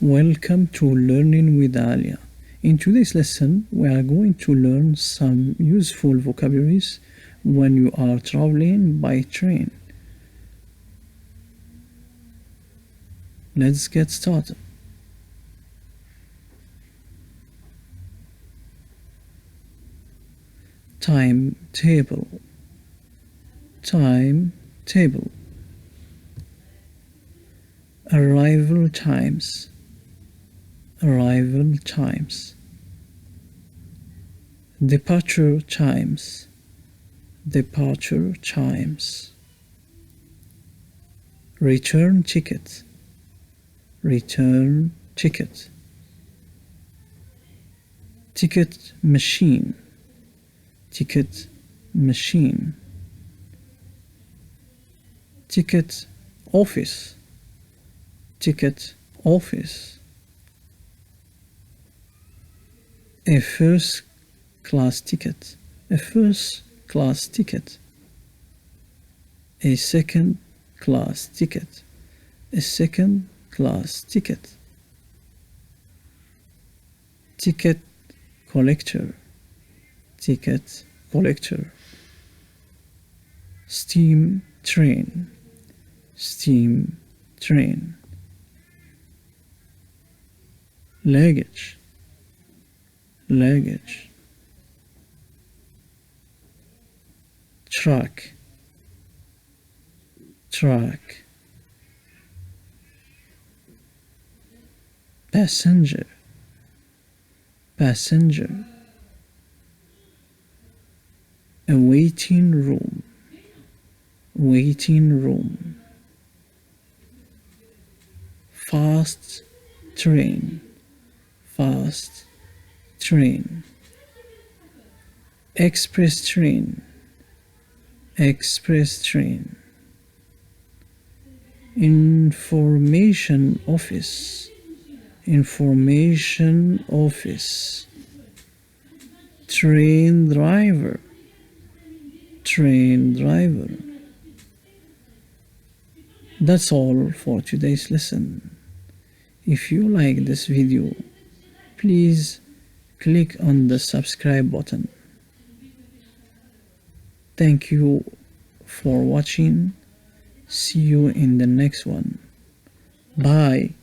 Welcome to Learning with Alia. In today's lesson, we are going to learn some useful vocabularies when you are traveling by train. Let's get started. Timetable. Timetable. Arrival times. Arrival times. Departure times. Departure times. Return ticket. Return ticket. Ticket machine. Ticket machine. Ticket office. Ticket office. A first class ticket. A first class ticket. A second class ticket. A second class ticket. Ticket collector. Ticket collector. Steam train. Steam train. Luggage. Luggage. Truck. Truck. Passenger. Passenger. A waiting room. Waiting room. Fast train. Fast train. Express train. Express train. Information office. Information office. Train driver. Train driver. That's all for today's lesson. If you like this video, please click on the subscribe button. Thank you for watching. See you in the next one. Bye.